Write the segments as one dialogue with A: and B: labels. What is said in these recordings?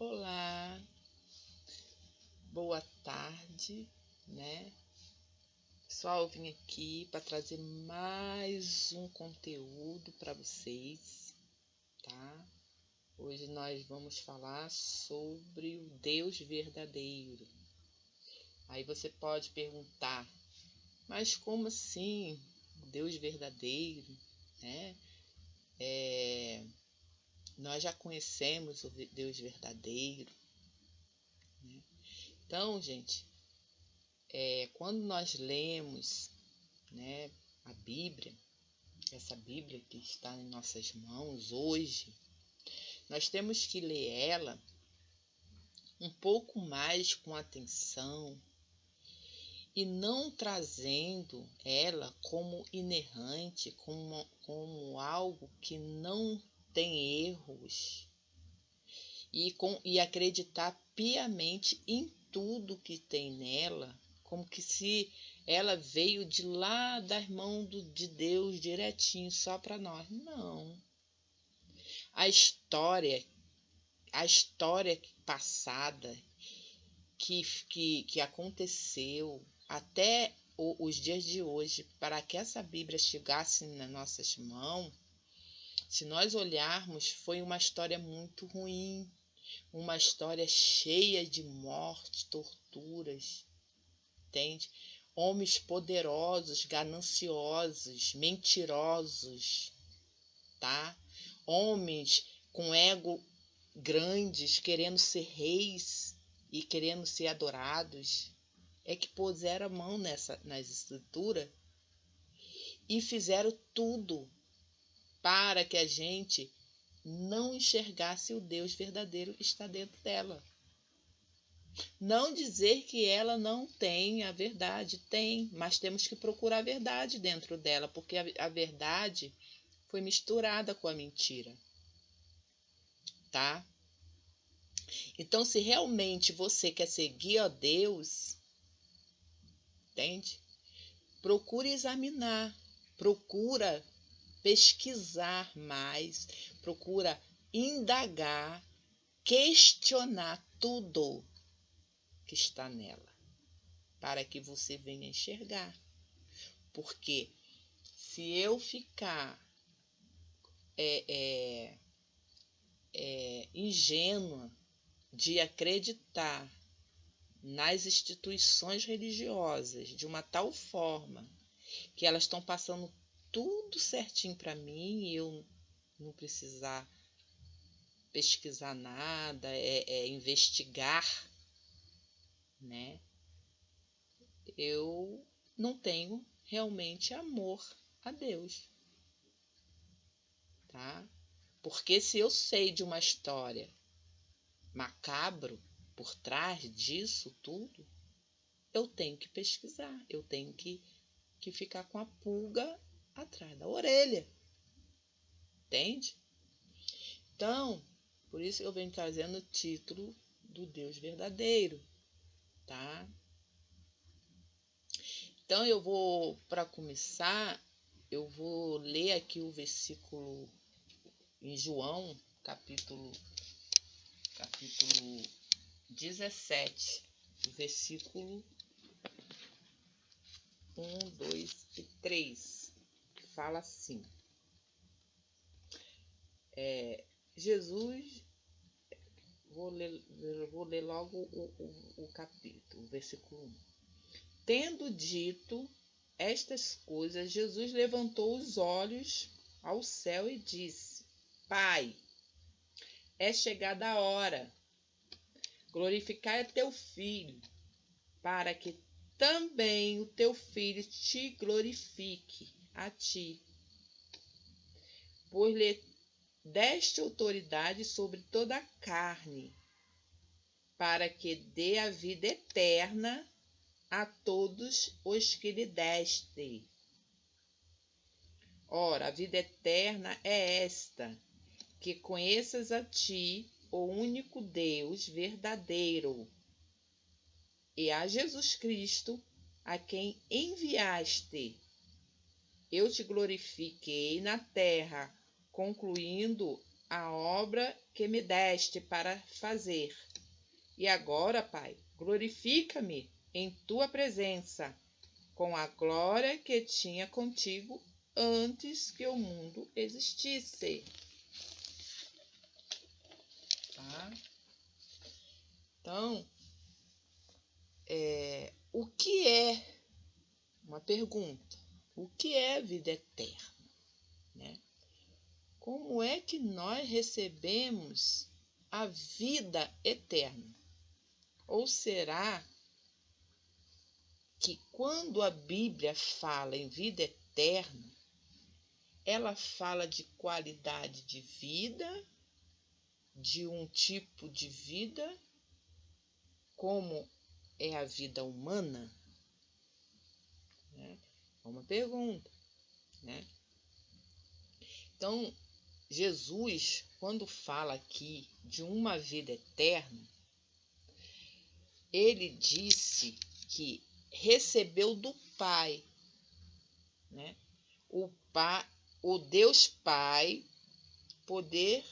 A: Olá, boa tarde, né? Pessoal, eu vim aqui para trazer mais um conteúdo para vocês, tá? Hoje nós vamos falar sobre o Deus verdadeiro. Aí você pode perguntar, mas como assim Deus verdadeiro, né? Nós já conhecemos o Deus verdadeiro, né? Então, gente, quando nós lemos, né, a Bíblia, essa Bíblia que está em nossas mãos hoje, nós temos que ler ela um pouco mais com atenção e não trazendo ela como inerrante, como algo que não tem erros, e acreditar piamente em tudo que tem nela, como que se ela veio de lá das mãos de Deus direitinho só para nós. Não. A história passada que aconteceu até os dias de hoje, para que essa Bíblia chegasse nas nossas mãos, se nós olharmos, foi uma história muito ruim, uma história cheia de morte, torturas, entende? Homens poderosos, gananciosos, mentirosos, tá? Homens com ego grandes, querendo ser reis e querendo ser adorados, que puseram a mão nas escrituras e fizeram tudo para que a gente não enxergasse o Deus verdadeiro que está dentro dela. Não dizer que ela não tem a verdade, tem, mas temos que procurar a verdade dentro dela, porque a verdade foi misturada com a mentira, tá? Então, se realmente você quer seguir a Deus, entende? Procure examinar, procura pesquisar mais, procura indagar, questionar tudo que está nela, para que você venha enxergar. Porque se eu ficar ingênua de acreditar nas instituições religiosas de uma tal forma que elas estão passando tudo certinho para mim e eu não precisar pesquisar nada, investigar, né? Eu não tenho realmente amor a Deus, tá? Porque se eu sei de uma história macabro por trás disso tudo, eu tenho que pesquisar, eu tenho que ficar com a pulga atrás da orelha, entende? Então, por isso eu venho trazendo o título do Deus verdadeiro, tá? Então para começar, eu vou ler aqui o versículo em João, capítulo 17, versículo 1, 2 e 3, que fala assim. Jesus, vou ler logo o capítulo, o versículo 1. Tendo dito estas coisas, Jesus levantou os olhos ao céu e disse: Pai, é chegada a hora, glorificai a teu Filho, para que também o teu Filho te glorifique a ti, pois lhe deste autoridade sobre toda a carne, para que dê a vida eterna a todos os que lhe deste. Ora, a vida eterna é esta, que conheças a ti, o único Deus verdadeiro, e a Jesus Cristo, a quem enviaste. Eu te glorifiquei na terra, concluindo a obra que me deste para fazer. E agora, Pai, glorifica-me em tua presença, com a glória que tinha contigo antes que o mundo existisse. Tá? Então, o que é, uma pergunta, o que é vida eterna? Né? Como é que nós recebemos a vida eterna? Ou será que quando a Bíblia fala em vida eterna, ela fala de qualidade de vida, de um tipo de vida, como é a vida humana? Né? É uma pergunta. Né? Então, Jesus, quando fala aqui de uma vida eterna, ele disse que recebeu do Pai, né? O Deus Pai, poder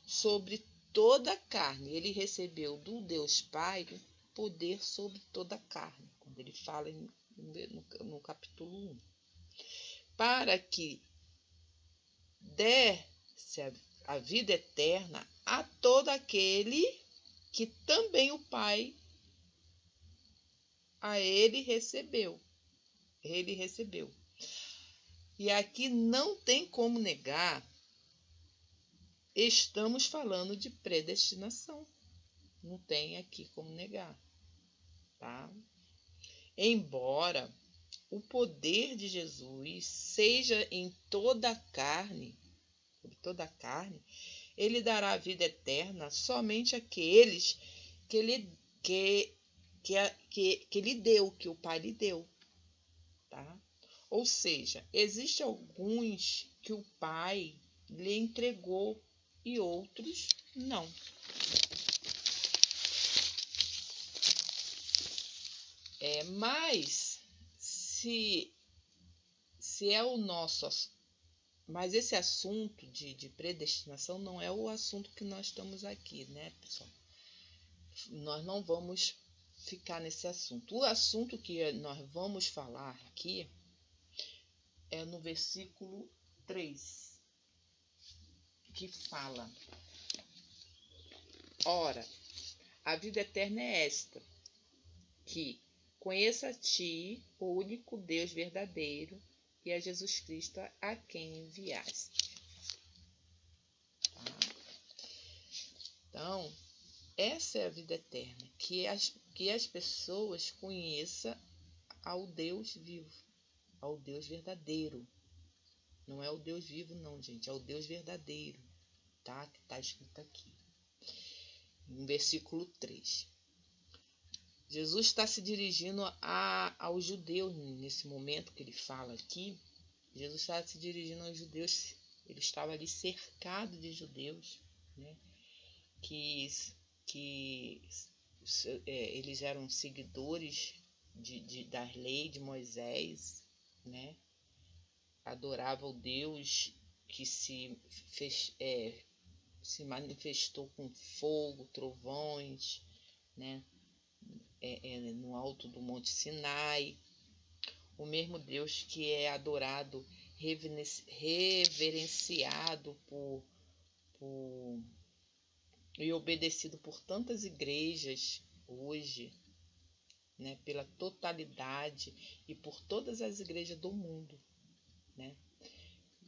A: sobre toda a carne. Ele recebeu do Deus Pai poder sobre toda a carne, quando ele fala no capítulo 1. Para que desse a vida eterna a todo aquele que também o Pai a ele recebeu. Ele recebeu. E aqui não tem como negar, estamos falando de predestinação. Não tem aqui como negar. Tá? Embora o poder de Jesus seja em toda a carne, ele dará a vida eterna somente àqueles que ele deu, que o Pai lhe deu. Tá? Ou seja, existem alguns que o Pai lhe entregou e outros não. Mas se é o nosso... Mas esse assunto de predestinação não é o assunto que nós estamos aqui, né, pessoal? Nós não vamos ficar nesse assunto. O assunto que nós vamos falar aqui é no versículo 3, que fala: ora, a vida eterna é esta, que conheça a ti, o único Deus verdadeiro, e a Jesus Cristo a quem enviaste. Tá? Então, essa é a vida eterna, que as pessoas conheçam ao Deus vivo, ao Deus verdadeiro. Não é o Deus vivo não, gente, é o Deus verdadeiro, tá? Que está escrito aqui, no versículo 3. Jesus está se dirigindo aos judeus nesse momento que ele fala aqui. Jesus está se dirigindo aos judeus. Ele estava ali cercado de judeus, né? Que eles eram seguidores da lei de Moisés, né? Adorava o Deus que se manifestou com fogo, trovões, né? No alto do Monte Sinai, o mesmo Deus que é adorado, reverenciado e obedecido por tantas igrejas hoje, né, pela totalidade e por todas as igrejas do mundo, né?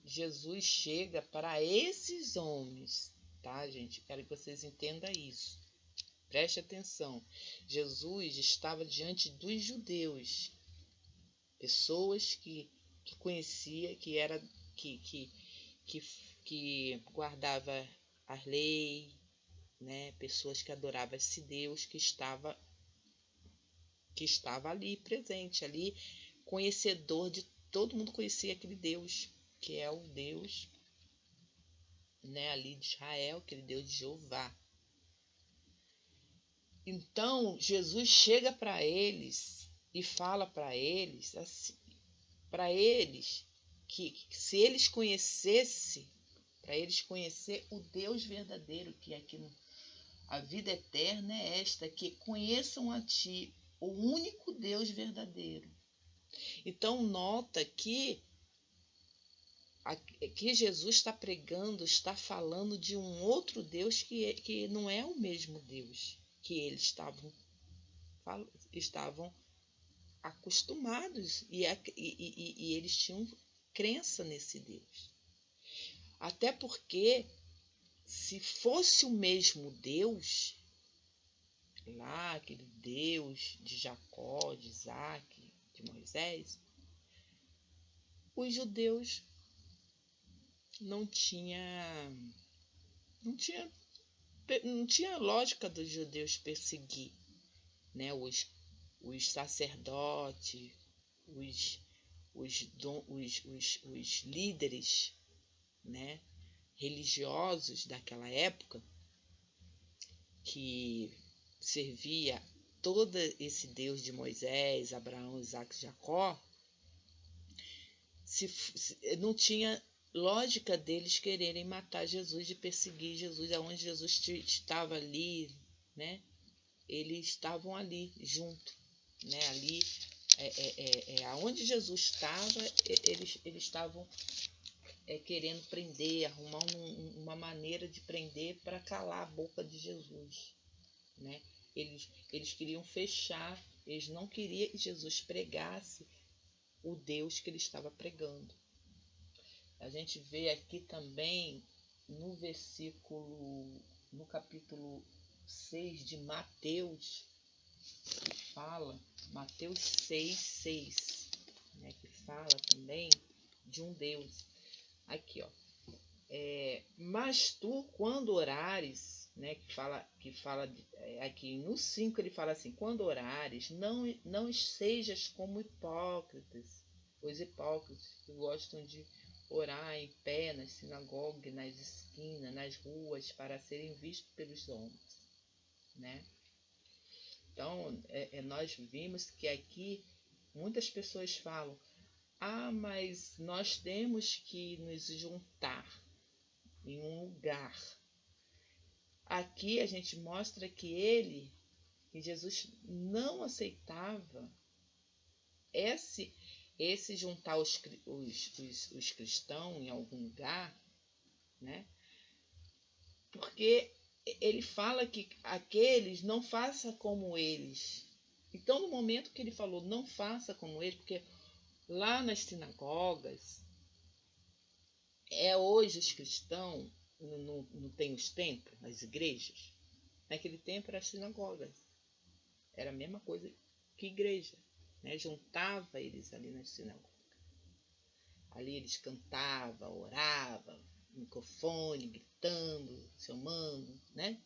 A: Jesus chega para esses homens, tá, gente? Quero que vocês entendam isso. Preste atenção. Jesus estava diante dos judeus, pessoas que conhecia, que guardava a lei, né? Pessoas que adoravam esse Deus que estava ali presente, ali conhecedor de todo mundo, conhecia aquele Deus, que é o Deus, né, ali de Israel, aquele Deus de Jeová. Então, Jesus chega para eles e fala para eles, assim, que se eles conhecessem para eles conhecer o Deus verdadeiro, que aqui a vida eterna é esta, que conheçam a Ti, o único Deus verdadeiro. Então nota que Jesus está pregando, está falando de um outro Deus que não é o mesmo Deus que eles estavam acostumados e eles tinham crença nesse Deus. Até porque, se fosse o mesmo Deus, lá aquele Deus de Jacó, de Isaac, de Moisés, os judeus não tinha lógica dos judeus perseguir, né, os sacerdotes, os líderes, né, religiosos daquela época, que servia todo esse Deus de Moisés, Abraão, Isaac e Jacó. Não tinha lógica deles quererem matar Jesus, de perseguir Jesus, aonde Jesus estava ali, né? Eles estavam ali junto, né? Ali, aonde Jesus estava, eles estavam querendo prender, arrumar uma maneira de prender para calar a boca de Jesus, né? Eles queriam fechar, eles não queriam que Jesus pregasse o Deus que ele estava pregando. A gente vê aqui também no capítulo 6 de Mateus, que fala, Mateus 6, né, que fala também de um Deus. Aqui, ó. Mas tu, quando orares, né, que fala aqui no 5, ele fala assim: quando orares, não sejas como hipócritas, os hipócritas que gostam de orar em pé nas sinagogas, nas esquinas, nas ruas, para serem vistos pelos homens, né? Então, nós vimos que aqui muitas pessoas falam: mas nós temos que nos juntar em um lugar. Aqui a gente mostra que Jesus não aceitava esse juntar os cristãos em algum lugar, né? Porque ele fala que aqueles não façam como eles. Então, no momento que ele falou não faça como eles, porque lá nas sinagogas, hoje os cristãos não tem os templos, as igrejas. Naquele tempo eram as sinagogas. Era a mesma coisa que igreja, né? Juntava eles ali nas sinagogas. Ali eles cantavam, oravam, microfone, gritando, chamando, né?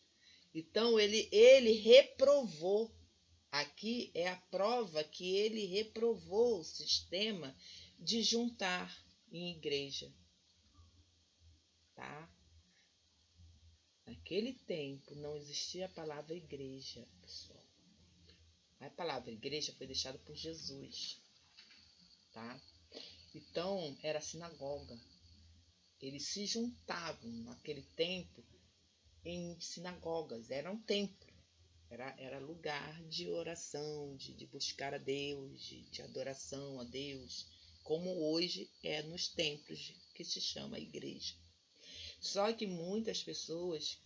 A: Então ele reprovou. Aqui é a prova que ele reprovou o sistema de juntar em igreja. Tá? Naquele tempo não existia a palavra igreja, pessoal. A palavra igreja foi deixada por Jesus, tá? Então era sinagoga. Eles se juntavam naquele tempo em sinagogas. Era um templo, era lugar de oração, de buscar a Deus, de adoração a Deus, como hoje é nos templos que se chama igreja. Só que muitas pessoas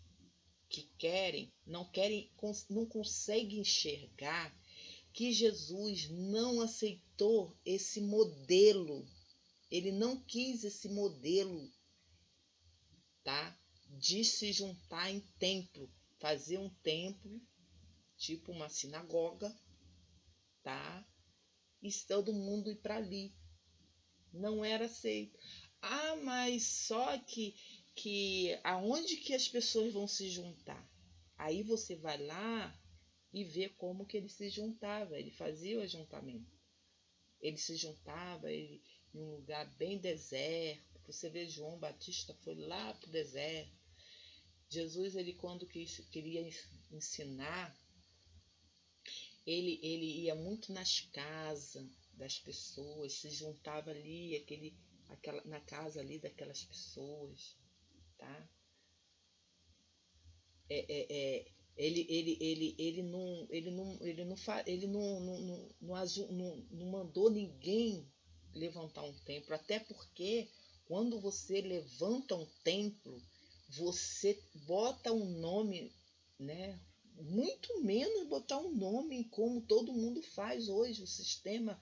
A: que não conseguem enxergar que Jesus não aceitou esse modelo. Ele não quis esse modelo, tá? De se juntar em templo, fazer um templo, tipo uma sinagoga, tá? E todo mundo ir para ali. Não era aceito. Mas só que aonde que as pessoas vão se juntar? Aí você vai lá e vê como que ele se juntava. Ele fazia o ajuntamento. Ele se juntava em um lugar bem deserto. Você vê, João Batista foi lá para o deserto. Jesus, ele quando queria ensinar, ele ia muito nas casas das pessoas, se juntava ali na casa ali daquelas pessoas, tá? Ele não mandou ninguém levantar um templo, até porque quando você levanta um templo, você bota um nome, né? Muito menos botar um nome como todo mundo faz hoje, o sistema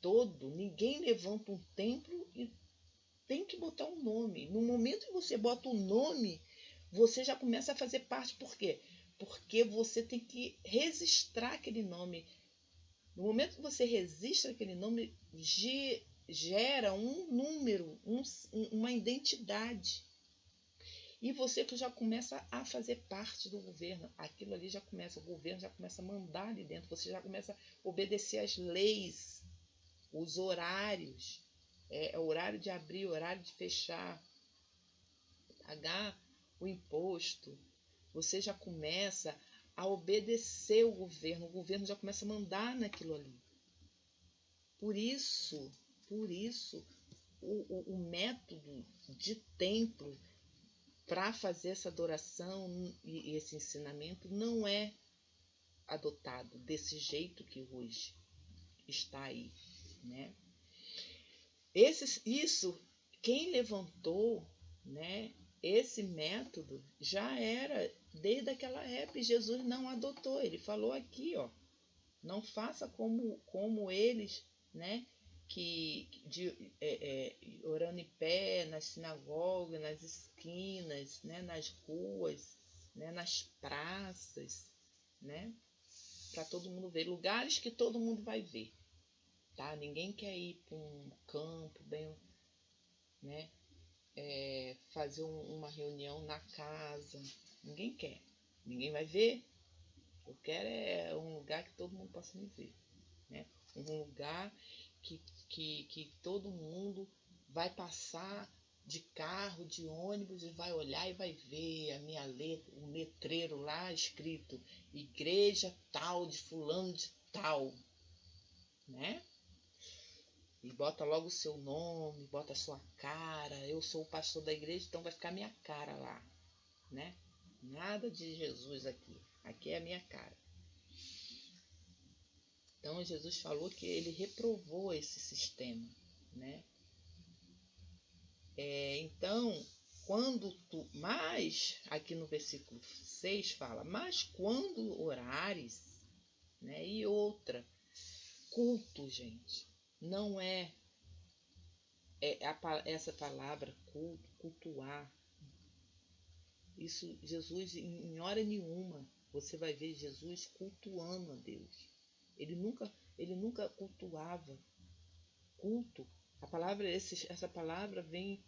A: todo. Ninguém levanta um templo e tem que botar um nome. No momento que você bota um nome, você já começa a fazer parte. Por quê? Porque você tem que registrar aquele nome. No momento que você registra aquele nome, gera um número, uma identidade. E você que já começa a fazer parte do governo. Aquilo ali já começa, o governo já começa a mandar ali dentro. Você já começa a obedecer às leis, os horários. Horário de abrir, horário de fechar, pagar o imposto. Você já começa a obedecer o governo já começa a mandar naquilo ali. Por isso, o método de templo para fazer essa adoração e esse ensinamento não é adotado desse jeito que hoje está aí, né? Isso, quem levantou, né, esse método já era desde aquela época. Jesus não adotou, ele falou aqui, ó, não faça como eles, né, orando em pé, nas sinagogas, nas esquinas, né, nas ruas, né, nas praças, né, para todo mundo ver, lugares que todo mundo vai ver, tá? Ninguém quer ir para um campo bem, né, fazer uma reunião na casa, ninguém quer, ninguém vai ver. Eu quero um lugar que todo mundo possa me ver, né? Um lugar que todo mundo vai passar de carro, de ônibus e vai olhar e vai ver a minha letra, um letreiro lá escrito igreja tal de fulano de tal, né? E bota logo o seu nome, bota a sua cara. Eu sou o pastor da igreja, então vai ficar minha cara lá, né? Nada de Jesus aqui. Aqui é a minha cara. Então Jesus falou que ele reprovou esse sistema, né? Então, mas aqui no versículo 6 fala, mas quando orares, né? E outra, culto, gente, não essa palavra culto, cultuar. Isso, Jesus, em hora nenhuma, você vai ver Jesus cultuando a Deus. Ele nunca cultuava. Culto, essa palavra vem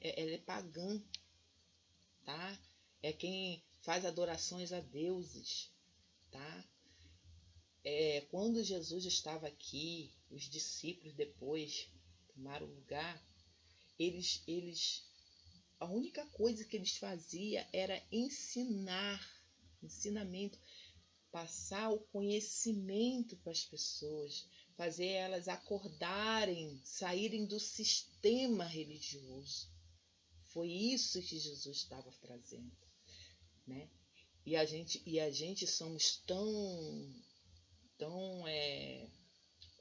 A: ela é pagã, tá? É quem faz adorações a deuses, tá? Quando Jesus estava aqui, os discípulos depois tomaram lugar, a única coisa que eles faziam era ensinamento, passar o conhecimento para as pessoas, fazer elas acordarem, saírem do sistema religioso. Foi isso que Jesus estava trazendo, né? E a gente somos tão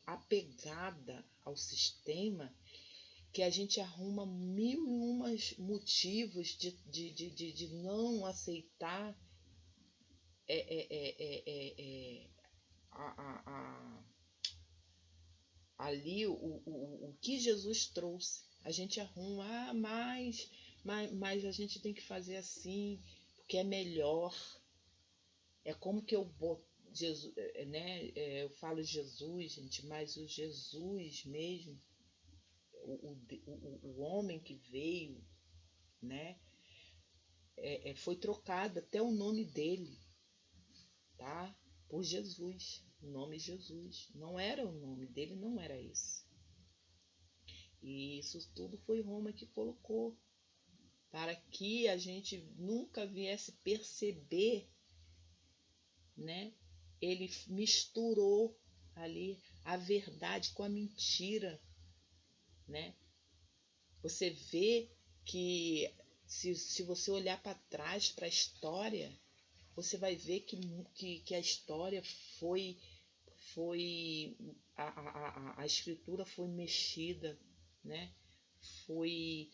A: apegada ao sistema que a gente arruma mil e umas motivos de não aceitar ali o que Jesus trouxe. A gente arruma, mas a gente tem que fazer assim, porque é melhor. É como que eu boto Jesus, né? Eu falo Jesus, gente, mas o Jesus mesmo, o homem que veio, né? Foi trocado até o nome dele, tá? Por Jesus, o nome Jesus. Não era o nome dele, não era esse. E isso tudo foi Roma que colocou, para que a gente nunca viesse perceber, né? Ele misturou ali a verdade com a mentira, né? Você vê que Se você olhar para trás, para a história, você vai ver que a história foi a escritura foi mexida, né? Foi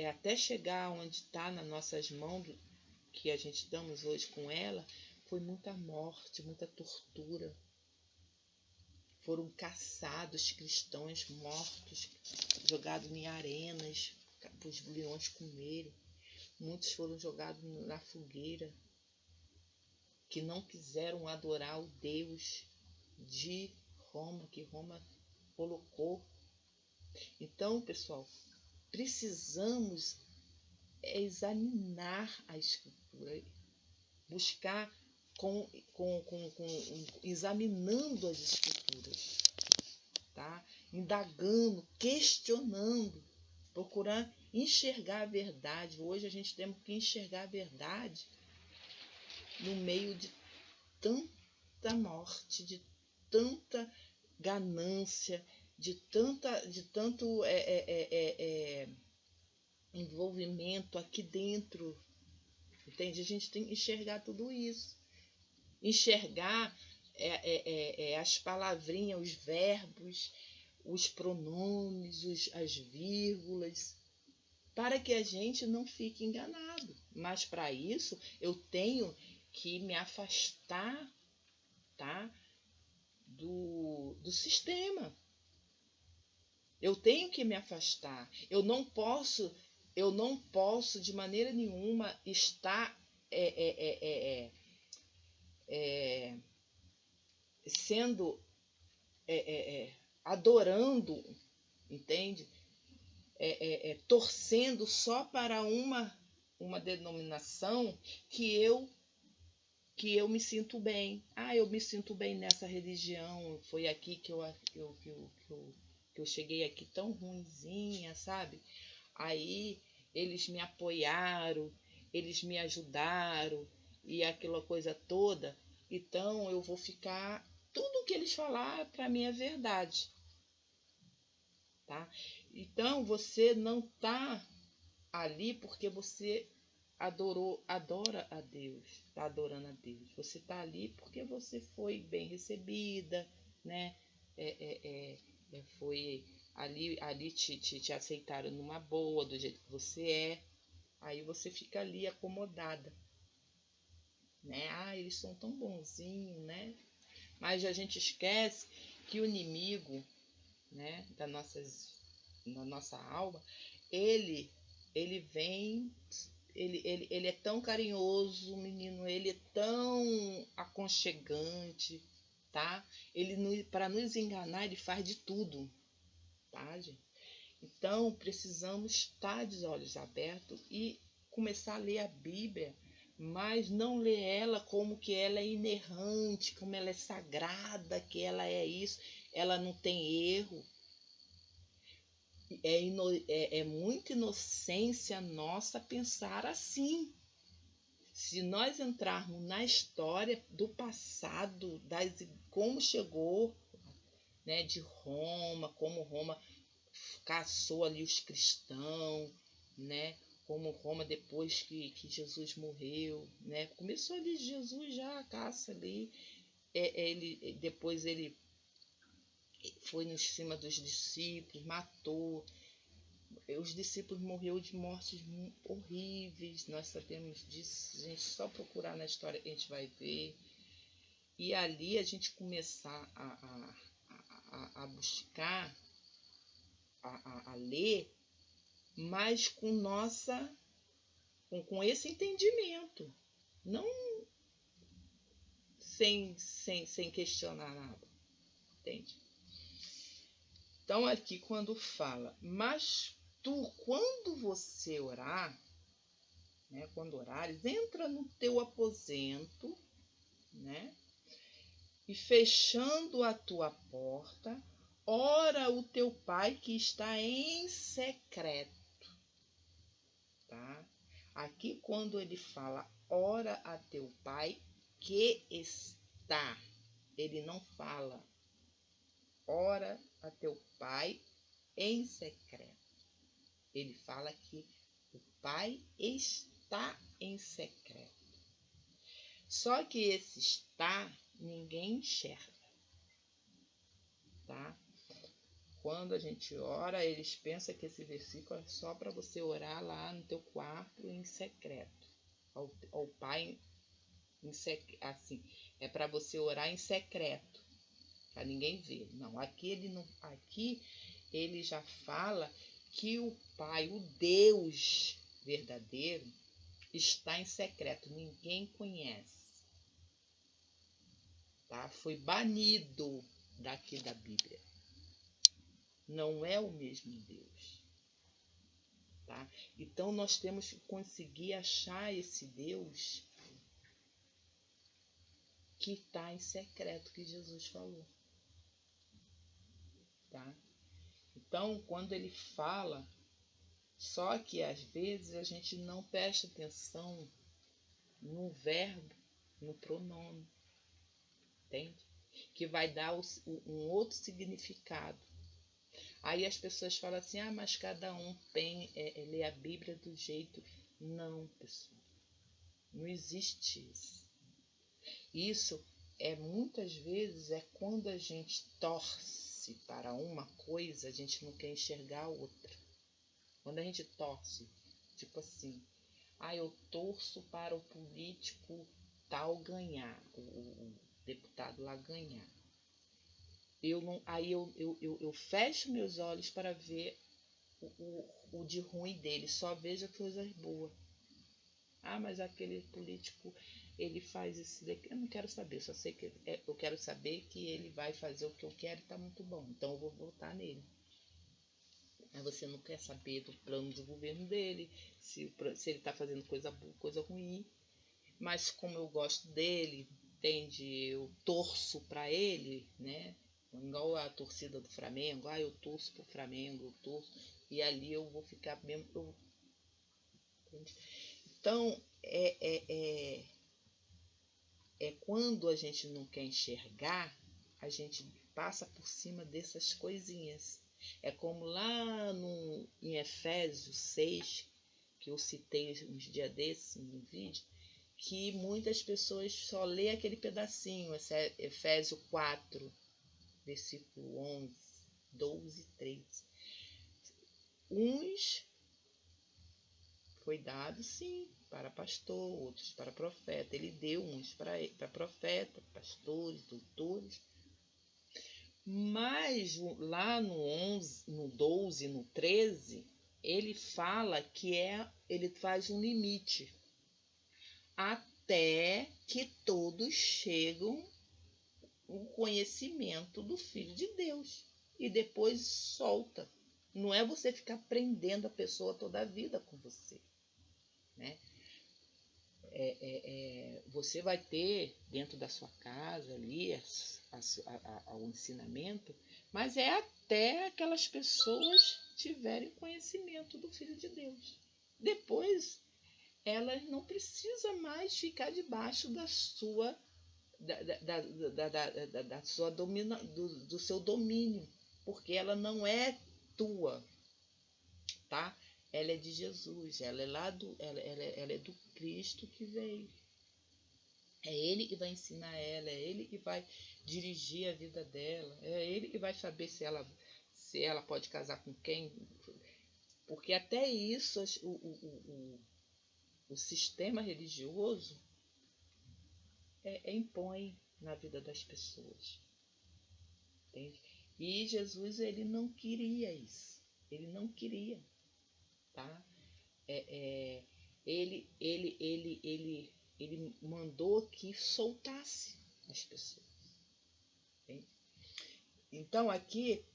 A: até chegar onde está nas nossas mãos, que a gente estamos hoje com ela, foi muita morte, muita tortura. Foram caçados cristãos mortos, jogados em arenas para os leões comerem. Muitos foram jogados na fogueira, que não quiseram adorar o Deus de Roma, que Roma colocou. Então, pessoal, precisamos examinar a Escritura, buscar examinando as Escrituras, tá? Indagando, questionando, procurar enxergar a verdade. Hoje a gente tem que enxergar a verdade no meio de tanta morte, de tanta ganância, de tanto envolvimento aqui dentro, entende? A gente tem que enxergar tudo isso, enxergar as palavrinhas, os verbos, os pronomes, as vírgulas, para que a gente não fique enganado. Mas para isso eu tenho que me afastar, tá, do sistema. Eu tenho que me afastar. Eu não posso de maneira nenhuma estar sendo adorando, entende? Torcendo só para uma denominação que eu me sinto bem. Eu me sinto bem nessa religião. Foi aqui que eu cheguei aqui tão ruinzinha, sabe? Aí eles me apoiaram, eles me ajudaram e aquela coisa toda. Então eu vou ficar, tudo que eles falar para mim é verdade, tá? Então você não tá ali porque você adora a Deus, está adorando a Deus. Você está ali porque você foi bem recebida, né? Foi ali te aceitaram numa boa, do jeito que você é. Aí você fica ali acomodada, né? Eles são tão bonzinhos, né? Mas a gente esquece que o inimigo, né, da nossa alma, ele vem, ele é tão carinhoso, menino, ele é tão aconchegante, tá? Ele, para nos enganar, ele faz de tudo, tá, gente? Então, precisamos estar de olhos abertos e começar a ler a Bíblia, mas não ler ela como que ela é inerrante, como ela é sagrada, que ela é isso, ela não tem erro. É muita inocência nossa pensar assim. Se nós entrarmos na história do passado, como chegou, né, de Roma, como Roma caçou ali os cristãos, né, como Roma depois que Jesus morreu, né, começou ali Jesus já a caça ali, depois ele foi em cima dos discípulos, matou. Os discípulos morreram de mortes horríveis, nós sabemos disso, a gente só procurar na história que a gente vai ver. E ali a gente começar a buscar, a ler, mas com esse entendimento, não sem questionar nada, entende? Então aqui quando fala, mas tu, quando você orar, né, quando orares, entra no teu aposento, né, e fechando a tua porta, ora o teu pai que está em secreto, tá? Aqui quando ele fala ora a teu pai que está, ele não fala ora a teu pai em secreto. Ele fala que o Pai está em secreto. Só que esse está, ninguém enxerga, tá? Quando a gente ora, eles pensam que esse versículo é só para você orar lá no teu quarto em secreto. Ao Pai, assim, é para você orar em secreto, para ninguém ver. Não, aqui ele já fala que o Pai, o Deus verdadeiro, está em secreto, ninguém conhece. Tá? Foi banido daqui da Bíblia. Não é o mesmo Deus. Tá? Então nós temos que conseguir achar esse Deus que está em secreto, que Jesus falou. Tá? Então, quando ele fala, só que às vezes a gente não presta atenção no verbo, no pronome, entende? Que vai dar um outro significado. Aí as pessoas falam assim, mas cada um lê a Bíblia do jeito. Não, pessoal. Não existe isso. Isso muitas vezes é quando a gente torce para uma coisa, a gente não quer enxergar a outra. Quando a gente torce, tipo assim, eu torço para o político tal ganhar, o deputado lá ganhar. Eu fecho meus olhos para ver o de ruim dele, só vejo coisas boas. Mas aquele político, ele faz isso daqui. Eu não quero saber, só sei que eu quero saber que ele vai fazer o que eu quero e tá muito bom. Então eu vou votar nele. Mas você não quer saber do plano de governo dele, se ele está fazendo coisa boa, coisa ruim. Mas como eu gosto dele, entende? Eu torço para ele, né? Igual a torcida do Flamengo. Eu torço pro Flamengo, eu torço. E ali eu vou ficar mesmo. Então, é quando a gente não quer enxergar, a gente passa por cima dessas coisinhas. É como lá em Efésios 6, que eu citei uns dias desses no vídeo, que muitas pessoas só lê aquele pedacinho, Efésios 4, versículo 11, 12 e 13. Uns foi dado, sim, para pastor, outros para profeta. Ele deu uns para profeta, pastores, doutores. Mas lá no 11, no 12, no 13, ele fala que ele faz um limite até que todos chegam o conhecimento do Filho de Deus. E depois solta. Não é você ficar prendendo a pessoa toda a vida com você. Né? Você vai ter dentro da sua casa ali o ensinamento, mas é até aquelas pessoas tiverem conhecimento do Filho de Deus. Depois, elas não precisam mais ficar debaixo da sua do seu domínio, porque ela não é tua, tá? Ela é de Jesus, ela é do Cristo que veio. É Ele que vai ensinar ela, é Ele que vai dirigir a vida dela, é Ele que vai saber se ela pode casar com quem. Porque até isso o sistema religioso impõe na vida das pessoas. Entende? E Jesus, ele não queria isso. Ele não queria. Tá? Ele mandou que soltasse as pessoas. Entende? Então aqui,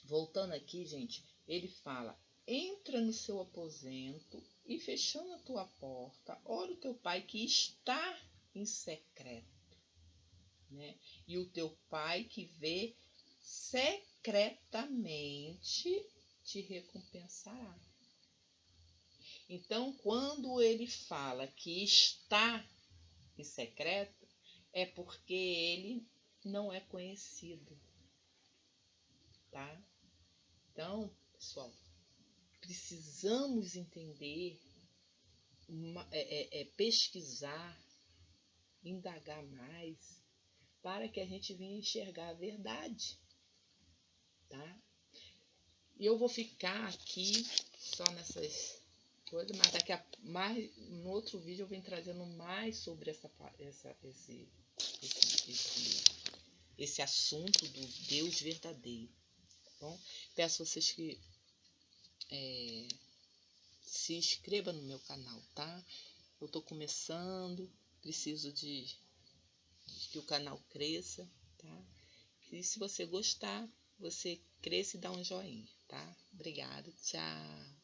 A: voltando aqui, gente, ele fala, entra no seu aposento e fechando a tua porta, ora o teu pai que está em secreto. Né? E o teu pai que vê secretamente te recompensará. Então, quando ele fala que está em secreto, é porque ele não é conhecido. Tá? Então, pessoal, precisamos entender, pesquisar, indagar mais, para que a gente venha enxergar a verdade, tá? E eu vou ficar aqui só nessas coisas, mas no outro vídeo eu venho trazendo mais sobre esse assunto do Deus verdadeiro, tá bom? Peço a vocês que se inscrevam no meu canal, tá? Eu tô começando, preciso de que o canal cresça, tá? E se você gostar, você cresça e dá um joinha, tá? Obrigada, tchau!